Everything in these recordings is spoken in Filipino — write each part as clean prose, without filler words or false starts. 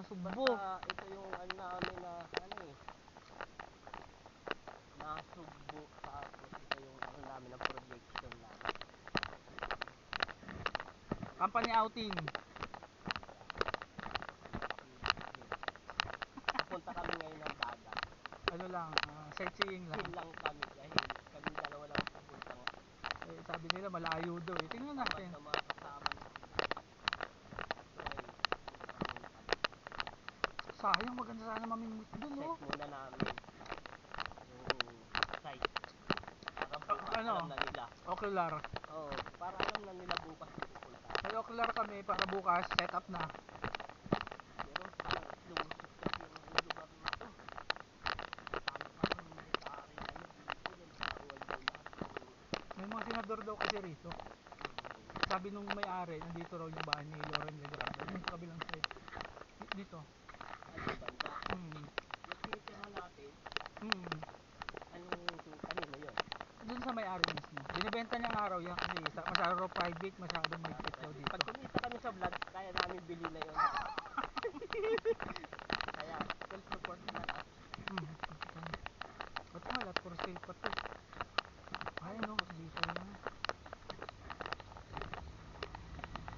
Nasugbo. Basta ito yung ano namin na ano eh. Nasugbo tapos ito yung ano namin na projection namin. Company outing. Pupunta kami ngayon ng dagat. Ano lang, sightseeing lang. Chill lang kami dahil kami dalawa lang pupunta nga. Eh, sabi nila malayo daw eh. Tingnan natin. Sa mga kasama namin. Sayang, maganda sana mamimit dun, no? Check muna namin yung site. Para bukas Ano? alam na nila. Ocular. Oo, para alam na nila bukas kung pupunta. May ocular kami para bukas, set up na. Pero parang lumusot kasi yung lugar na to. Parang military ano dito yan. Bawal daw lahat ng... May mga senador daw kasi rito. Sabi nung may-ari, nandito raw yung bahay ni Loren Legrand. Yung sa kabilang side. Dito. Ay, sa banda. Mm. Yung tinitirhan natin, Mm. kanino yun? Doon sa may-ari mismo. Binibenta niya ang araw yan kasi masyado raw private, masyadong mahigpit daw dito. Pag kumita kami sa vlog, kaya namin bili na yun. Kaya, self-report na lang. Ba't nga lahat for sale pa to? Ay no, dito lang.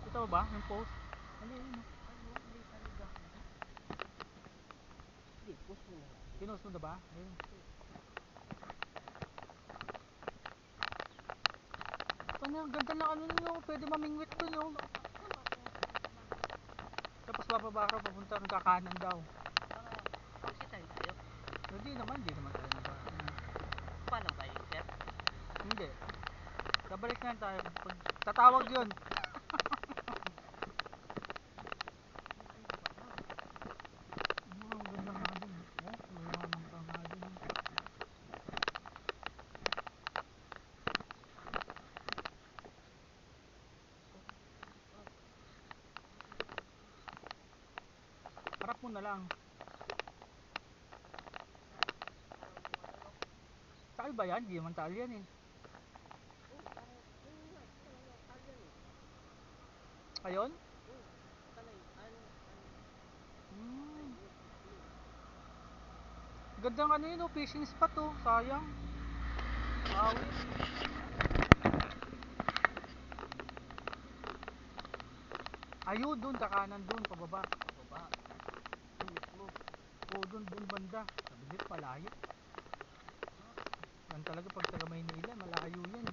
Ito ba? Yung post? Ano yun? Ano, may talaga. Sige, push mo na lang. Pinost mo na ba? Ayun. Ang ganda na ano nyo, pwede mamingwit to nyo. Tapos bababa raw, papunta ng kakanan daw. Pagkitahin tayo. Hindi naman tayo nag-ano. Paano ba yun, sir? Hindi. Babalik na tayo. Pag tatawag yun. Ang ganda nga dun. Mayaman pa nga dun. Harap mo na lang. Takal ba yan? Di naman takal yan eh. Ayun? Gandang ano yun, fishing spot oh. Sayang. Awit. Ayun, dun, kakanan dun, pababa. Pababa. Dun mismo. Oo, dun banda. Sabi nila, malayo. Yan talaga pag taga Maynila, malayo yan.